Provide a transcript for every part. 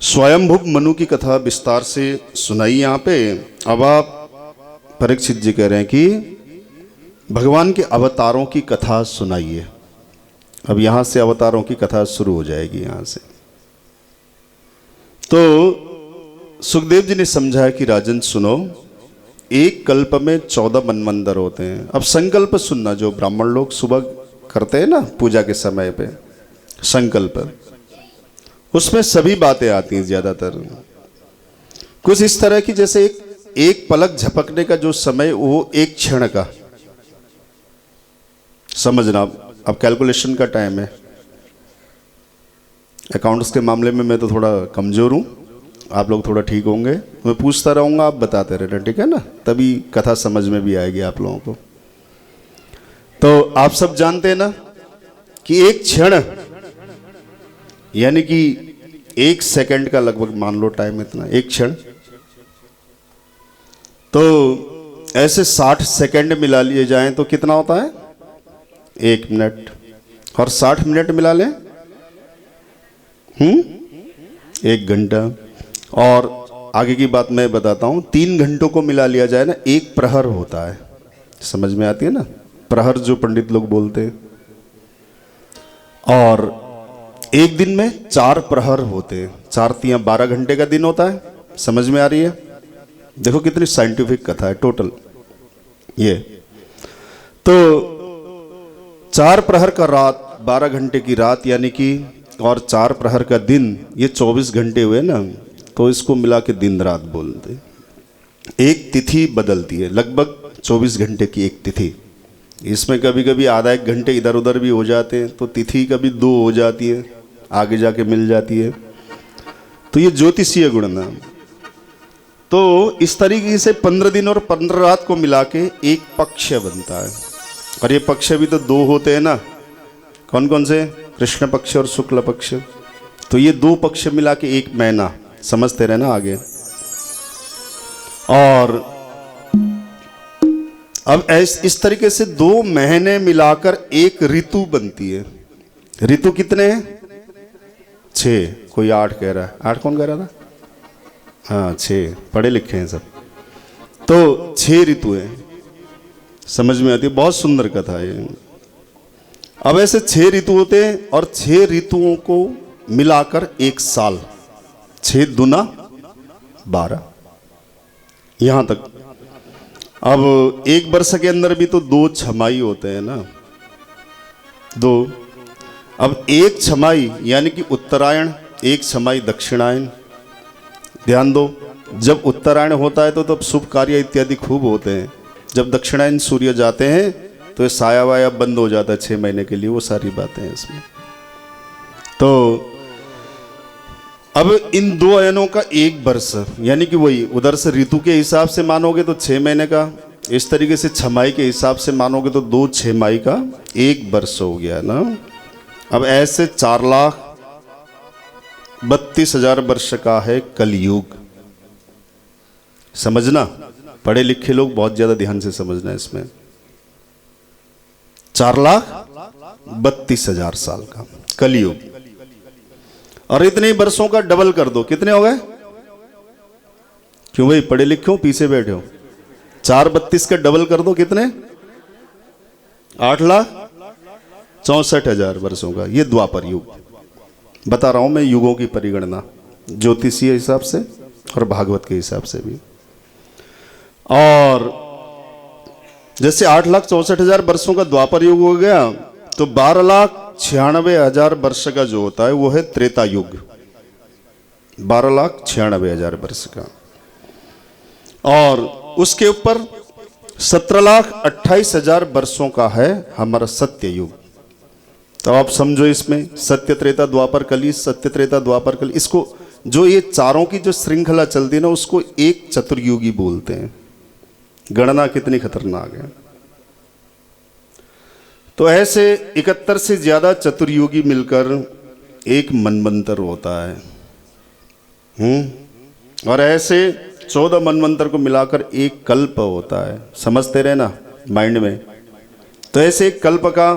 स्वयंभुव मनु की कथा विस्तार से सुनाई यहाँ पे। अब आप परीक्षित जी कह रहे हैं कि भगवान के अवतारों की कथा सुनाइए। अब यहाँ से अवतारों की कथा शुरू हो जाएगी यहाँ से। तो सुखदेव जी ने समझाया कि राजन सुनो, एक कल्प में 14 मनवंतर होते हैं। अब संकल्प सुनना, जो ब्राह्मण लोग सुबह करते हैं ना पूजा के समय पे संकल्प, उसमें सभी बातें आती हैं ज्यादातर कुछ इस तरह की, जैसे एक पलक झपकने का जो समय, वो एक क्षण का समझना। अब कैलकुलेशन का टाइम है। अकाउंट्स के मामले में मैं तो थोड़ा कमजोर हूं, आप लोग थोड़ा ठीक होंगे। मैं पूछता रहूंगा, आप बताते रहना, ठीक है ना? तभी कथा समझ में भी आएगी आप लोगों को। तो आप सब जानते हैं ना कि एक क्षण यानी कि 1 सेकंड का लगभग मान लो टाइम, इतना एक क्षण। तो ऐसे 60 सेकंड मिला लिए जाएं तो कितना होता है? 1 मिनट। और 60 मिनट मिला लें 1 घंटा। और आगे की बात मैं बताता हूं, 3 घंटों को मिला लिया जाए ना, 1 प्रहर होता है। समझ में आती है ना? प्रहर जो पंडित लोग बोलते हैं। और एक दिन में 4 प्रहर होते हैं। 4 तियां 12 घंटे का दिन होता है। समझ में आ रही है? देखो कितनी साइंटिफिक कथा है टोटल ये। तो 4 प्रहर का रात, 12 घंटे की रात यानी कि, और 4 प्रहर का दिन, ये 24 घंटे हुए ना, तो इसको मिला के दिन रात बोलते। एक तिथि बदलती है, लगभग 24 घंटे की एक तिथि। इसमें कभी कभी आधा 1 घंटे इधर उधर भी हो जाते हैं, तो तिथि कभी 2 हो जाती है, आगे जाके मिल जाती है। तो ये ज्योतिषीय गुण है। तो इस तरीके से 15 दिन और 15 रात को मिला के एक पक्ष बनता है। और ये पक्ष भी तो 2 होते हैं ना, कौन कौन से? कृष्ण पक्ष और शुक्ल पक्ष। तो ये 2 पक्ष मिला के एक महीना, समझते रहना आगे। और अब इस तरीके से 2 महीने मिलाकर एक ऋतु बनती है। ऋतु कितने हैं? 6। कोई 8 कह रहा है। 8 कौन कह रहा था? हाँ 6, पढ़े लिखे हैं सब। तो 6 ऋतु हैं। समझ में आती है? बहुत सुंदर कथा है। अब ऐसे 6 ऋतु होते हैं और 6 ऋतुओं को मिलाकर एक साल, 6 दूना 12, यहां तक। अब एक वर्ष के अंदर भी तो 2 छमाई होते हैं ना, 2। अब एक छमाई यानी कि उत्तरायण, एक छमाई दक्षिणायन। ध्यान दो, जब उत्तरायण होता है तो तब शुभ कार्य इत्यादि खूब होते हैं। जब दक्षिणायन सूर्य जाते हैं तो ये साया वाया बंद हो जाता है 6 महीने के लिए। वो सारी बातें हैं इसमें। तो अब इन 2 अयनों का एक वर्ष, यानी कि वही उधर से ऋतु के हिसाब से मानोगे तो 6 महीने का, इस तरीके से छमाई के हिसाब से मानोगे तो 2 छमाई का 1 वर्ष हो गया ना। अब ऐसे 4,32,000 वर्ष का है कलयुग। समझना, पढ़े लिखे लोग बहुत ज्यादा ध्यान से समझना इसमें। 4,32,000 साल का कलयुग। और इतने वर्षों का डबल कर दो, कितने हो गए? क्यों भाई, पढ़े लिखे हो, पीछे बैठे हो? 4,32 का डबल कर दो, कितने? 8,64,000 वर्षों का। ये द्वापर युग। बता रहा हूं मैं युगों की परिगणना, ज्योतिषीय हिसाब से और भागवत के हिसाब से भी। और जैसे 8,64,000 वर्षों का द्वापर युग हो गया, तो 12,96,000 वर्ष का जो होता है वो है त्रेता युग। 12,96,000 वर्ष का। और उसके ऊपर 17,28,000 वर्षों का है हमारा सत्य युग। तो आप समझो, इसमें सत्य त्रेता द्वापर कली, सत्य त्रेता द्वापर कली, इसको जो ये चारों की जो श्रृंखला चलती है ना, उसको एक चतुर्युगी बोलते हैं। गणना कितनी खतरनाक है। तो ऐसे 71 से ज्यादा चतुर्युगी मिलकर एक मनवंतर होता है। और ऐसे 14 मनवंतर को मिलाकर एक कल्प होता है। समझते रहे ना माइंड में। तो ऐसे एक कल्प का,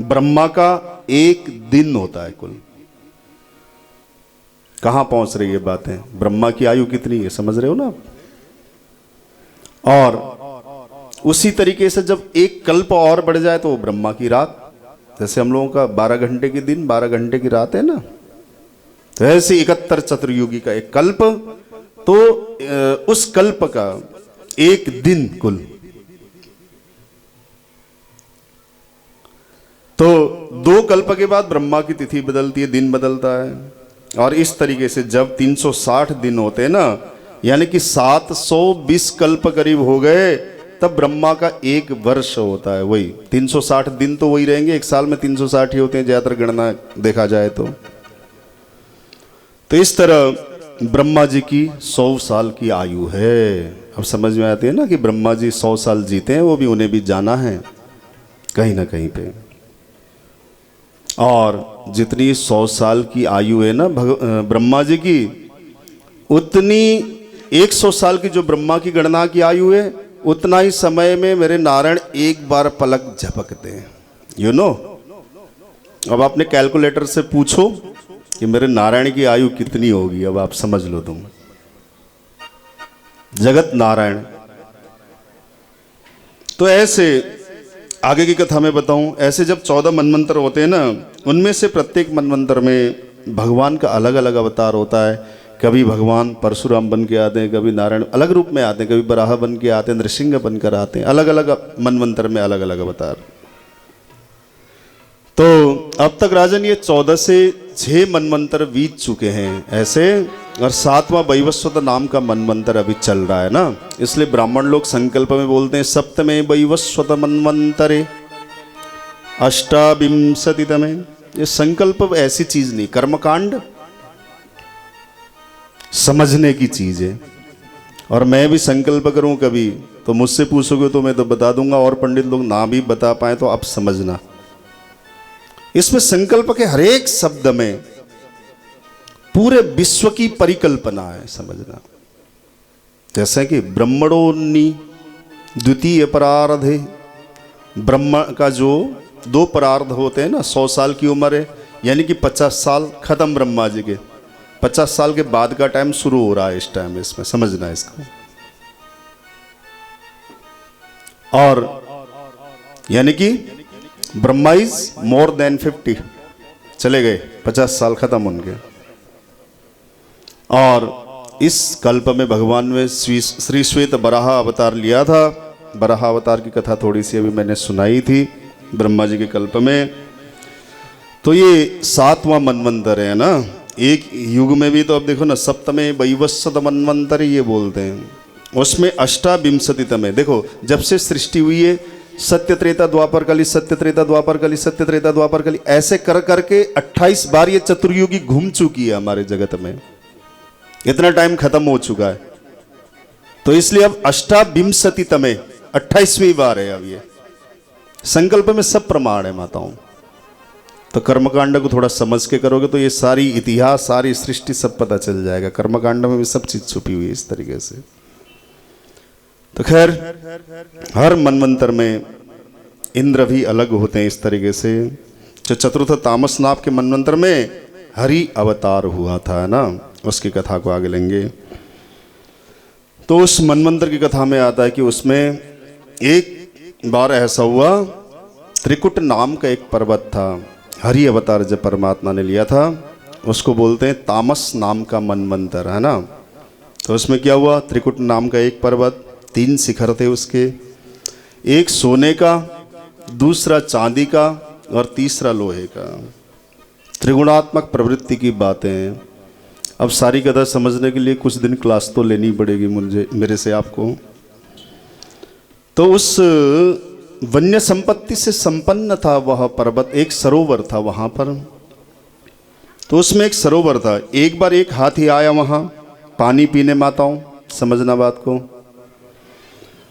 ब्रह्मा का 1 दिन होता है कुल। कहाँ पहुंच रही है बातें, ब्रह्मा की आयु कितनी है, समझ रहे हो ना। और उसी तरीके से जब एक कल्प और बढ़ जाए तो वो ब्रह्मा की रात, जैसे हम लोगों का 12 घंटे की दिन 12 घंटे की रात है ना, तो ऐसे 71 चतुर्युगी का एक कल्प, तो उस कल्प का एक दिन कुल। तो 2 कल्प के बाद ब्रह्मा की तिथि बदलती है, दिन बदलता है। और इस तरीके से जब 360 दिन होते हैं ना, यानी कि 720 कल्प करीब हो गए, तब ब्रह्मा का 1 वर्ष होता है। वही 360 दिन तो वही रहेंगे, एक साल में 360 ही होते हैं ज्यादातर गणना देखा जाए तो इस तरह ब्रह्मा जी की 100 साल की आयु है। अब समझ में आती है ना कि ब्रह्मा जी 100 साल जीते हैं, वो भी उन्हें भी जाना है कहीं ना कहीं पे। और जितनी 100 साल की आयु है ना ब्रह्मा जी की, उतनी 100 साल की जो ब्रह्मा की गणना की आयु है, उतना ही समय में मेरे नारायण एक बार पलक झपकते हैं, यू नो। अब आपने कैलकुलेटर से पूछो कि मेरे नारायण की आयु कितनी होगी, अब आप समझ लो तुम। जगत नारायण। तो ऐसे आगे की कथा में बताऊं, ऐसे जब 14 मनवंतर होते हैं ना, उनमें से प्रत्येक मनवंतर में भगवान का अलग अलग अवतार होता है। कभी भगवान परशुराम बन के आते हैं, कभी नारायण अलग रूप में आते हैं, कभी बराह बन के आते हैं, नृसिंह बनकर आते हैं, अलग अलग मनवंतर में अलग अलग अवतार। तो अब तक राजन ये 14 से 6 मनवंतर बीत चुके हैं ऐसे, और 7वां वैवस्वत नाम का मनवंतर अभी चल रहा है ना। इसलिए ब्राह्मण लोग संकल्प में बोलते हैं सप्तमे वैवस्वत मनवंतरे अष्टाविंशतितमे। ये संकल्प ऐसी चीज नहीं, कर्मकांड समझने की चीज है। और मैं भी संकल्प करूं कभी तो मुझसे पूछोगे तो मैं तो बता दूंगा, और पंडित लोग ना भी बता पाए तो आप समझना, इसमें संकल्प के हर एक शब्द में पूरे विश्व की परिकल्पना है, समझना। जैसे कि ब्रह्मणोन्नी द्वितीय परार्धे, ब्रह्म का जो 2 परार्ध होते हैं ना, 100 साल की उम्र है, यानी कि 50 साल खत्म ब्रह्मा जी के, 50 साल के बाद का टाइम शुरू हो रहा है इस टाइम, इसमें समझना इसको। और यानी कि ब्रह्मा इज मोर देन 50, चले गए 50 साल खत्म उनके। और इस कल्प में भगवान ने श्री श्वेत बराह अवतार लिया था। बराह अवतार की कथा थोड़ी सी अभी मैंने सुनाई थी ब्रह्मा जी के कल्प में। तो ये 7वां मनवंतर है ना, एक युग में भी तो अब देखो ना, सप्तमे वैवस्वत मनवंतर ये बोलते हैं, उसमें अष्टाविंशतितम है। देखो जब से सृष्टि हुई है, सत्य त्रेता द्वापर कली, सत्य त्रेता द्वापर कली, सत्य त्रेता द्वापर कली, ऐसे कर करके 28 बार ये चतुर्युगी घूम चुकी है हमारे जगत में, इतना टाइम खत्म हो चुका है। तो इसलिए अब अष्टाविंशतितम 28वीं बार है अब ये। संकल्प में सब प्रमाण है माताओं। तो कर्मकांड को थोड़ा समझ के करोगे तो ये सारी इतिहास, सारी सृष्टि सब पता चल जाएगा। कर्मकांड में भी सब चीज छुपी हुई है इस तरीके से। तो खैर हर मनवंतर में इंद्र भी अलग होते हैं इस तरीके से। जो चतुर्थ तामस नाम के मनवंतर में हरि अवतार हुआ था ना, उसकी कथा को आगे लेंगे। तो उस मनवंतर की कथा में आता है कि उसमें एक बार ऐसा हुआ, त्रिकुट नाम का एक पर्वत था, हरि अवतार जब परमात्मा ने लिया था, उसको बोलते हैं तामस नाम का मनवंतर, है ना। तो उसमें क्या हुआ, त्रिकुट नाम का एक पर्वत, 3 शिखर थे उसके, एक सोने का, दूसरा चांदी का और तीसरा लोहे का। त्रिगुणात्मक प्रवृत्ति की बातें। अब सारी कथा समझने के लिए कुछ दिन क्लास तो लेनी पड़ेगी मुझे, मेरे से आपको। तो उस वन्य संपत्ति से संपन्न था वह पर्वत, एक सरोवर था वहां पर। तो उसमें एक सरोवर था। एक बार एक हाथी आया वहां पानी पीने, माताओं समझना बात को,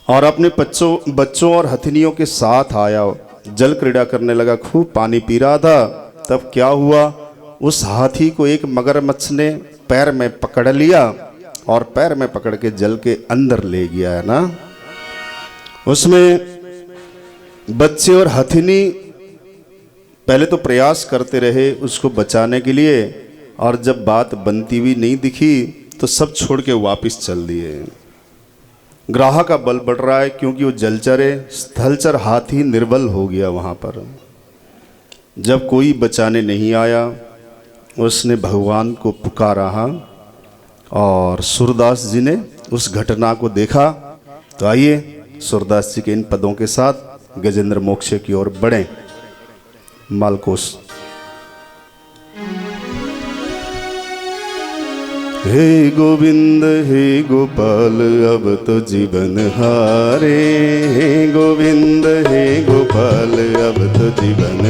और अपने बच्चों और हथिनियों के साथ आया, जल क्रीड़ा करने लगा, खूब पानी पी रहा था। तब क्या हुआ, उस हाथी को एक मगरमच्छ ने पैर में पकड़ लिया और पैर में पकड़ के जल के अंदर ले गया, है ना। उसमें बच्चे और हथिनी पहले तो प्रयास करते रहे उसको बचाने के लिए, और जब बात बनती हुई नहीं दिखी तो सब छोड़ के वापस चल दिए। ग्राह का बल बढ़ रहा है क्योंकि वो जलचर है, स्थलचर हाथी निर्बल हो गया वहाँ पर। जब कोई बचाने नहीं आया उसने भगवान को पुकारा और सूरदास जी ने उस घटना को देखा। तो आइए सूरदास जी के इन पदों के साथ गजेंद्र मोक्ष की ओर बढ़ें। मालकोस। हे गोविंद हे गोपाल अब तो जीवन हारे, हे गोविंद हे गोपाल अब तो जीवन,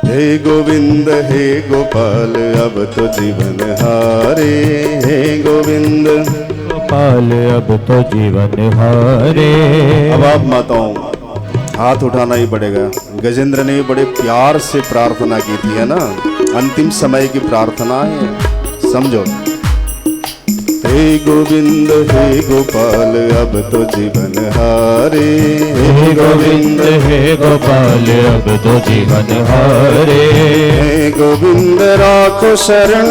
हे गोविंद हे गोपाल अब तो जीवन हारे, हे गोविंद गोपाल अब तो जीवन हारे। अब आप माताओं हाथ उठाना ही पड़ेगा। गजेंद्र ने बड़े प्यार से प्रार्थना की थी, है ना, अंतिम समय की प्रार्थना है, समझो। हे गोविंद हे गोपाल अब तो जीवन हारे, हे गोविंद हे गोपाल अब तो जीवन हारे। हे गोविंद राखो शरण